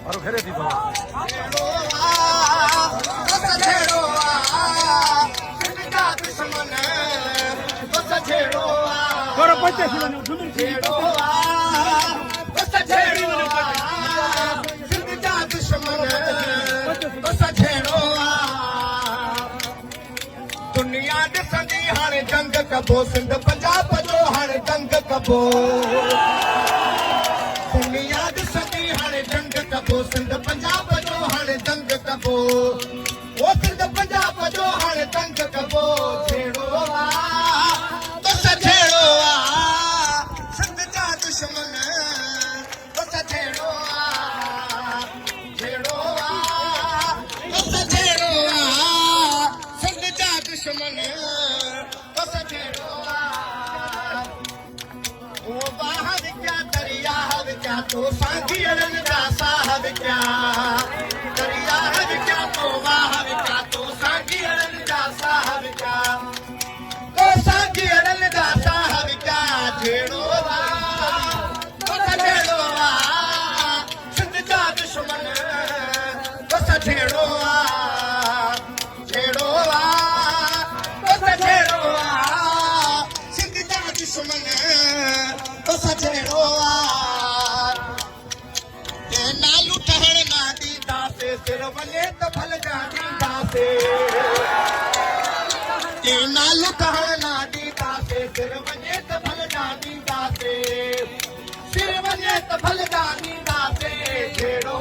और घेरे दी करो पच्चे दुनिया ॾिसंदी हाणे जंग कबो सिंध पंजाब जो हाणे जंग कबो दुनिया ॾिसंदी हाणे जंग कबो सिंध पंजाब जो हाणे जंग कबो ओ सिंध पंजाब जो हाणे जंग कबो छेड़ो बस छेड़ो सिंध जा दुश्मन बस छेड़ो छेड़ो बस छेड़ो सिंध जा दुश्मन बस छेड़ो ओ बाहर क्या दरिया क्या तो सांगियरन जा साहब क्या दरिया क्या तो बाहर क्या तो सांगियरन जा साहब क्या तो सांगियरन जा साहब क्या छेड़ो बस छेड़ो सिंध जा दुश्मन बस छेड़ो छेड़ो बस छेड़ो सिंध जा दुश्मन बस छेड़ो नालू ठहण ना ॾींदासे सिर वञे त फल जा ॾींदासे नालू ठहण ना ॾींदासे सिर वञे त फल जा ॾींदासे सिर वञे त फल जा ॾींदासे छेड़ो